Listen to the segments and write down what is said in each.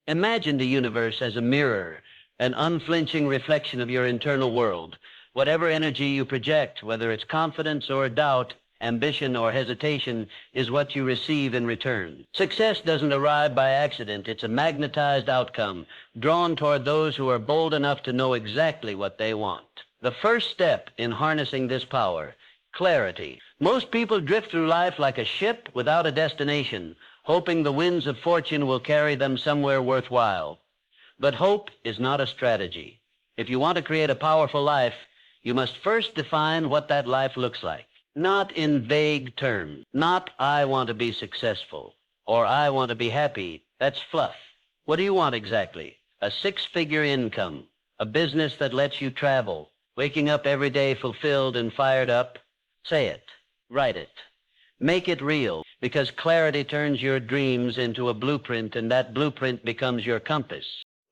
Imagine the universe as a mirror, an unflinching reflection of your internal world. Whatever energy you project, whether it's confidence or doubt, ambition or hesitation, is what you receive in return. Success doesn't arrive by accident. It's a magnetized outcome, drawn toward those who are bold enough to know exactly what they want. The first step in harnessing this power: clarity. Most people drift through life like a ship without a destination, hoping the winds of fortune will carry them somewhere worthwhile. But hope is not a strategy. If you want to create a powerful life, you must first define what that life looks like. Not in vague terms. Not "I want to be successful" or "I want to be happy." That's fluff. What do you want exactly? A six-figure income, a business that lets you travel, waking up every day fulfilled and fired up? Say it. Write it. Make it real, because clarity turns your dreams into a blueprint, and that blueprint becomes your compass.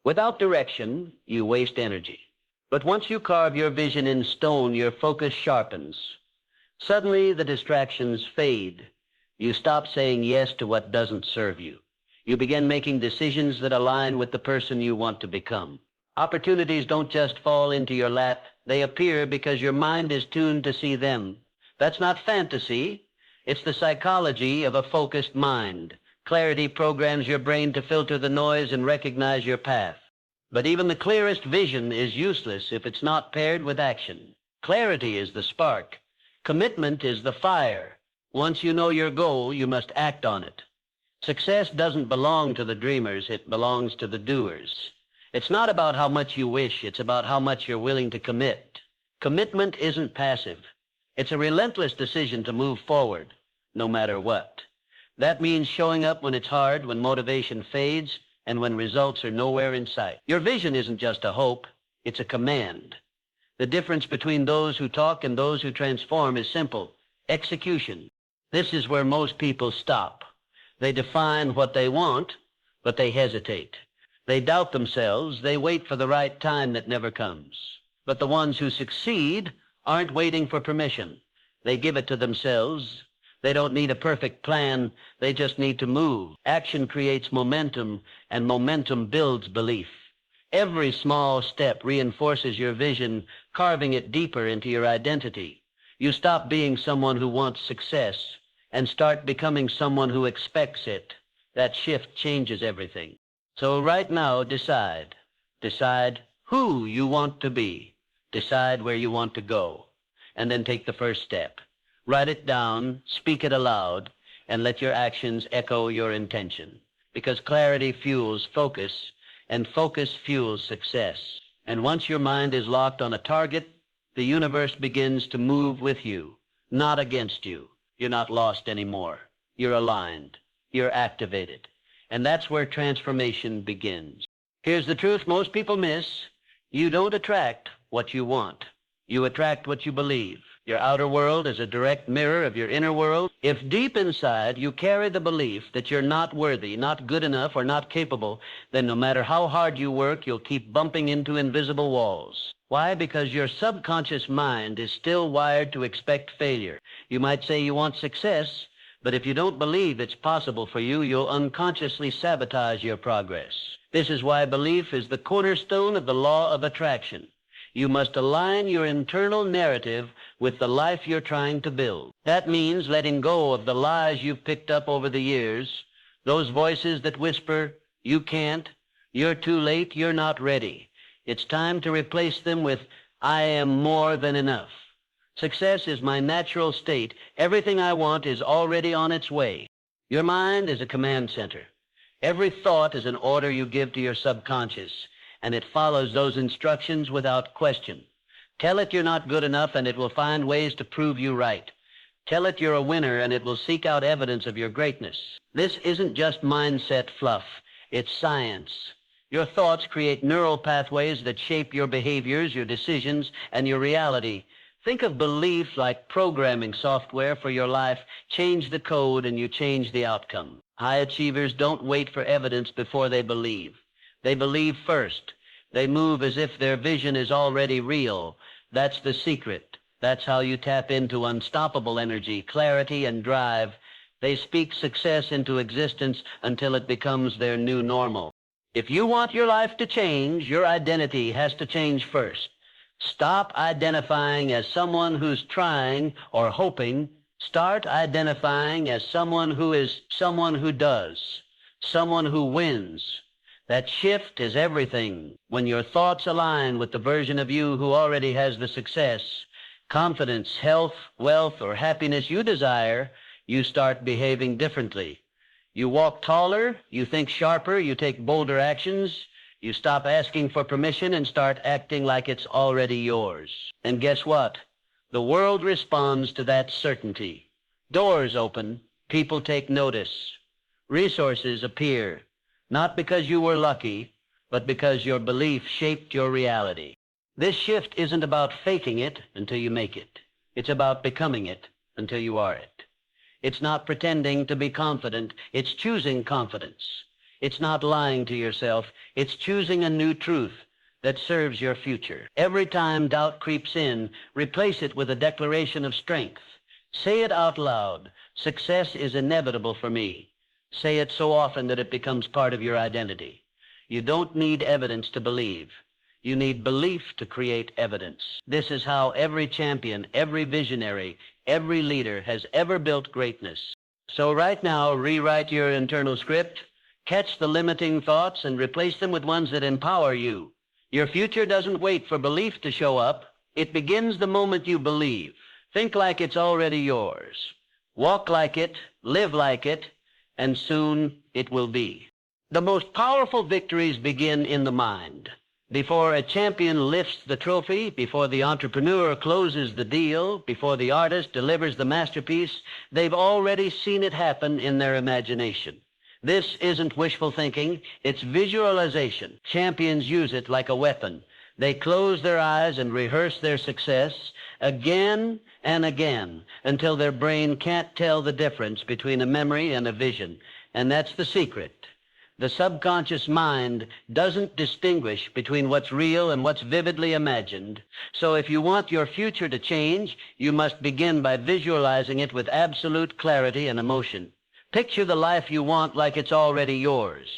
Without direction, you waste energy. But once you carve your vision in stone, your focus sharpens. Suddenly, the distractions fade. You stop saying yes to what doesn't serve you. You begin making decisions that align with the person you want to become. Opportunities don't just fall into your lap. They appear because your mind is tuned to see them. That's not fantasy. It's the psychology of a focused mind. Clarity programs your brain to filter the noise and recognize your path. But even the clearest vision is useless if it's not paired with action. Clarity is the spark. Commitment is the fire. Once you know your goal, you must act on it. Success doesn't belong to the dreamers. It belongs to the doers. It's not about how much you wish. It's about how much you're willing to commit. Commitment isn't passive. It's a relentless decision to move forward, no matter what. That means showing up when it's hard, when motivation fades, and when results are nowhere in sight. Your vision isn't just a hope. It's a command. The difference between those who talk and those who transform is simple: execution. This is where most people stop. They define what they want, but they hesitate. They doubt themselves. They wait for the right time that never comes. But the ones who succeed aren't waiting for permission. They give it to themselves. They don't need a perfect plan. They just need to move. Action creates momentum, and momentum builds belief. Every small step reinforces your vision, carving it deeper into your identity. You stop being someone who wants success and start becoming someone who expects it. That shift changes everything. So right now, decide. Decide who you want to be. Decide where you want to go. And then take the first step. Write it down, speak it aloud, and let your actions echo your intention. Because clarity fuels focus, and focus fuels success. And once your mind is locked on a target, the universe begins to move with you, not against you. You're not lost anymore. You're aligned. You're activated. And that's where transformation begins. Here's the truth most people miss. You don't attract what you want. You attract what you believe. Your outer world is a direct mirror of your inner world. If deep inside you carry the belief that you're not worthy, not good enough, or not capable, then no matter how hard you work, you'll keep bumping into invisible walls. Why? Because your subconscious mind is still wired to expect failure. You might say you want success, but if you don't believe it's possible for you, you'll unconsciously sabotage your progress. This is why belief is the cornerstone of the law of attraction. You must align your internal narrative with the life you're trying to build. That means letting go of the lies you've picked up over the years, those voices that whisper, "You can't," "You're too late," "You're not ready." It's time to replace them with, "I am more than enough." Success is my natural state. Everything I want is already on its way. Your mind is a command center. Every thought is an order you give to your subconscious, and it follows those instructions without question. Tell it you're not good enough, and it will find ways to prove you right. Tell it you're a winner, and it will seek out evidence of your greatness. This isn't just mindset fluff. It's science. Your thoughts create neural pathways that shape your behaviors, your decisions, and your reality. Think of belief like programming software for your life. Change the code, and you change the outcome. High achievers don't wait for evidence before they believe. They believe first. They move as if their vision is already real. That's the secret. That's how you tap into unstoppable energy, clarity, and drive. They speak success into existence until it becomes their new normal. If you want your life to change, your identity has to change first. Stop identifying as someone who's trying or hoping. Start identifying as someone who is someone who does, someone who wins. That shift is everything. When your thoughts align with the version of you who already has the success, confidence, health, wealth, or happiness you desire, you start behaving differently. You walk taller, you think sharper, you take bolder actions, you stop asking for permission and start acting like it's already yours. And guess what? The world responds to that certainty. Doors open, people take notice. Resources appear, not because you were lucky, but because your belief shaped your reality. This shift isn't about faking it until you make it. It's about becoming it until you are it. It's not pretending to be confident. It's choosing confidence. It's not lying to yourself. It's choosing a new truth that serves your future. Every time doubt creeps in, replace it with a declaration of strength. Say it out loud. Success is inevitable for me. Say it so often that it becomes part of your identity. You don't need evidence to believe. You need belief to create evidence. This is how every champion, every visionary, every leader has ever built greatness. So right now, rewrite your internal script, catch the limiting thoughts, and replace them with ones that empower you. Your future doesn't wait for belief to show up. It begins the moment you believe. Think like it's already yours. Walk like it, live like it, and soon it will be. The most powerful victories begin in the mind. Before a champion lifts the trophy, before the entrepreneur closes the deal, before the artist delivers the masterpiece, they've already seen it happen in their imagination. This isn't wishful thinking, it's visualization. Champions use it like a weapon. They close their eyes and rehearse their success again and again until their brain can't tell the difference between a memory and a vision. And that's the secret. The subconscious mind doesn't distinguish between what's real and what's vividly imagined. So if you want your future to change, you must begin by visualizing it with absolute clarity and emotion. Picture the life you want like it's already yours.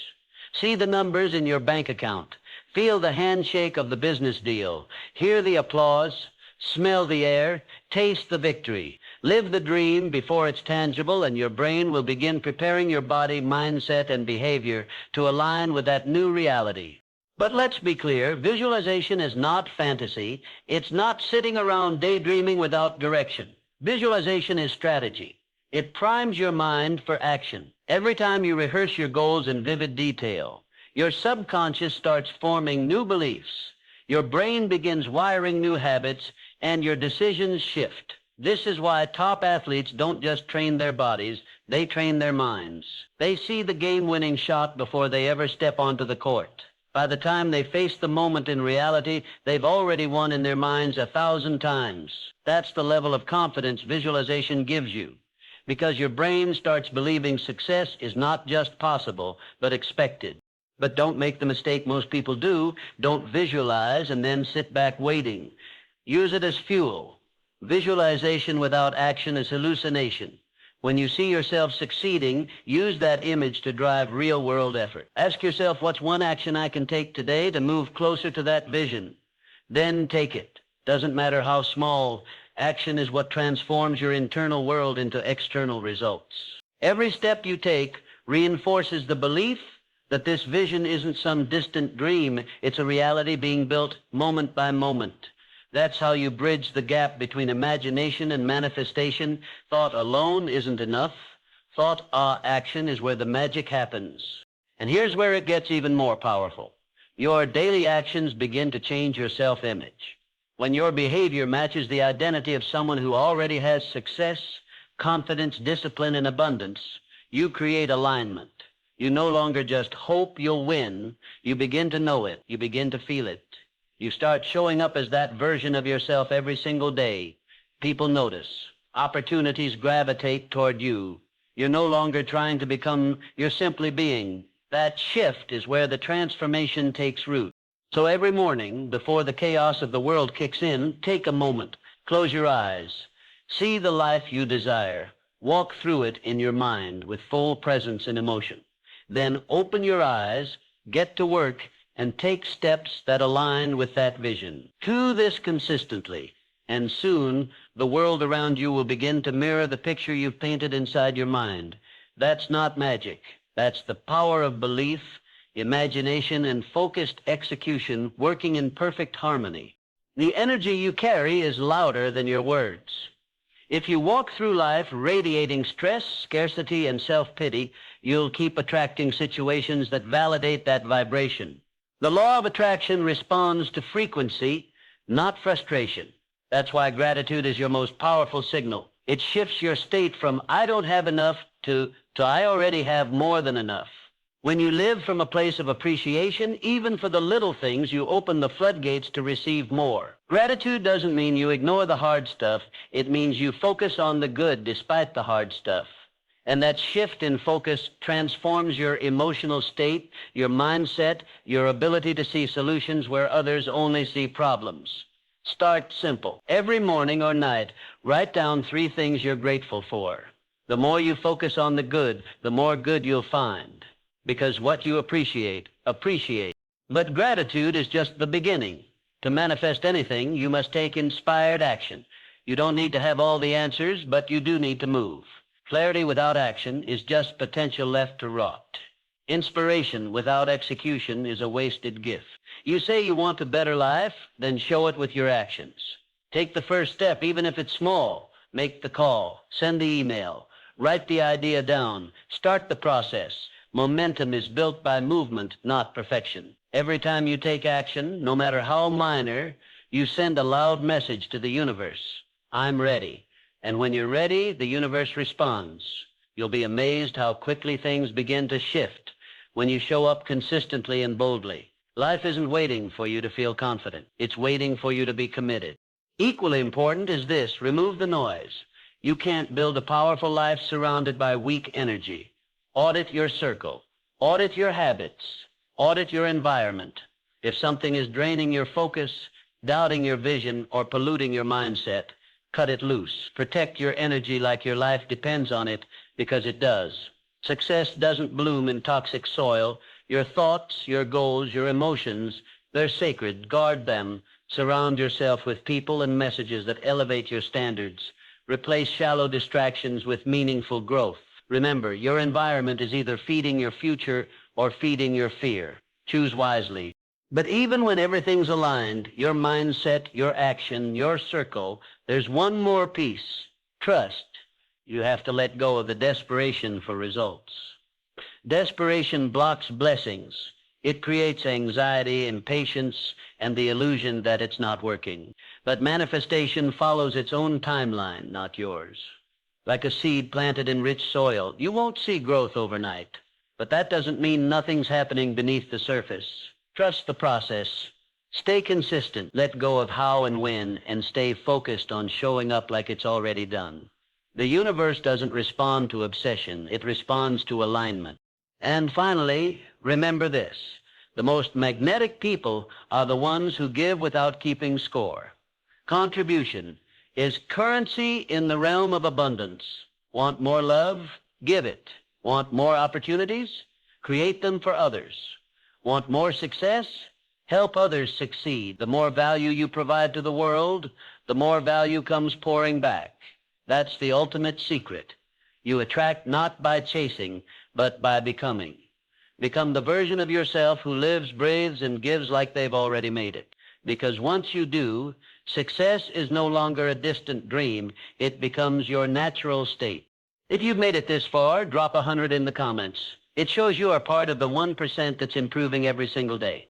See the numbers in your bank account. Feel the handshake of the business deal. Hear the applause. Smell the air. Taste the victory. Live the dream before it's tangible, and your brain will begin preparing your body, mindset, and behavior to align with that new reality. But let's be clear, visualization is not fantasy. It's not sitting around daydreaming without direction. Visualization is strategy. It primes your mind for action. Every time you rehearse your goals in vivid detail, your subconscious starts forming new beliefs. Your brain begins wiring new habits, and your decisions shift. This is why top athletes don't just train their bodies, they train their minds. They see the game-winning shot before they ever step onto the court. By the time they face the moment in reality, they've already won in their minds 1,000 times. That's the level of confidence visualization gives you, because your brain starts believing success is not just possible, but expected. But don't make the mistake most people do. Don't visualize and then sit back waiting. Use it as fuel. Visualization without action is hallucination. When you see yourself succeeding, use that image to drive real-world effort. Ask yourself, what's one action I can take today to move closer to that vision? Then take it. Doesn't matter how small. Action is what transforms your internal world into external results. Every step you take reinforces the belief that this vision isn't some distant dream. It's a reality being built moment by moment. That's how you bridge the gap between imagination and manifestation. Thought alone isn't enough. Thought action is where the magic happens. And here's where it gets even more powerful. Your daily actions begin to change your self-image. When your behavior matches the identity of someone who already has success, confidence, discipline, and abundance, you create alignment. You no longer just hope you'll win. You begin to know it. You begin to feel it. You start showing up as that version of yourself every single day. People notice. Opportunities gravitate toward you. You're no longer trying to become, you're simply being. That shift is where the transformation takes root. So every morning, before the chaos of the world kicks in, take a moment. Close your eyes. See the life you desire. Walk through it in your mind with full presence and emotion. Then open your eyes, Get to work and take steps that align with that vision. Do this consistently, and soon the world around you will begin to mirror the picture you've painted inside your mind. That's not magic. That's the power of belief, imagination, and focused execution working in perfect harmony. The energy you carry is louder than your words. If you walk through life radiating stress, scarcity, and self-pity, you'll keep attracting situations that validate that vibration. The law of attraction responds to frequency, not frustration. That's why gratitude is your most powerful signal. It shifts your state from I don't have enough to I already have more than enough. When you live from a place of appreciation, even for the little things, you open the floodgates to receive more. Gratitude doesn't mean you ignore the hard stuff. It means you focus on the good despite the hard stuff. And that shift in focus transforms your emotional state, your mindset, your ability to see solutions where others only see problems. Start simple. Every morning or night, write down 3 things you're grateful for. The more you focus on the good, the more good you'll find. Because what you appreciate. But gratitude is just the beginning. To manifest anything, you must take inspired action. You don't need to have all the answers, but you do need to move. Clarity without action is just potential left to rot. Inspiration without execution is a wasted gift. You say you want a better life, then show it with your actions. Take the first step, even if it's small. Make the call, send the email, write the idea down, start the process. Momentum is built by movement, not perfection. Every time you take action, no matter how minor, you send a loud message to the universe. I'm ready. And when you're ready, the universe responds. You'll be amazed how quickly things begin to shift when you show up consistently and boldly. Life isn't waiting for you to feel confident. It's waiting for you to be committed. Equally important is this: remove the noise. You can't build a powerful life surrounded by weak energy. Audit your circle. Audit your habits. Audit your environment. If something is draining your focus, doubting your vision, or polluting your mindset, cut it loose. Protect your energy like your life depends on it, because it does. Success doesn't bloom in toxic soil. Your thoughts, your goals, your emotions, they're sacred. Guard them. Surround yourself with people and messages that elevate your standards. Replace shallow distractions with meaningful growth. Remember, your environment is either feeding your future or feeding your fear. Choose wisely. But even when everything's aligned, your mindset, your action, your circle, there's one more piece: trust. You have to let go of the desperation for results. Desperation blocks blessings. It creates anxiety, impatience, and the illusion that it's not working. But manifestation follows its own timeline, not yours. Like a seed planted in rich soil, you won't see growth overnight. But that doesn't mean nothing's happening beneath the surface. Trust the process. Stay consistent. Let go of how and when, and stay focused on showing up like it's already done. The universe doesn't respond to obsession. It responds to alignment. And finally, remember this: the most magnetic people are the ones who give without keeping score. Contribution is currency in the realm of abundance. Want more love? Give it. Want more opportunities? Create them for others. Want more success? Help others succeed. The more value you provide to the world, the more value comes pouring back. That's the ultimate secret. You attract not by chasing, but by becoming. Become the version of yourself who lives, breathes, and gives like they've already made it. Because once you do, success is no longer a distant dream. It becomes your natural state. If you've made it this far, drop 100 in the comments. It shows you are part of the 1% that's improving every single day.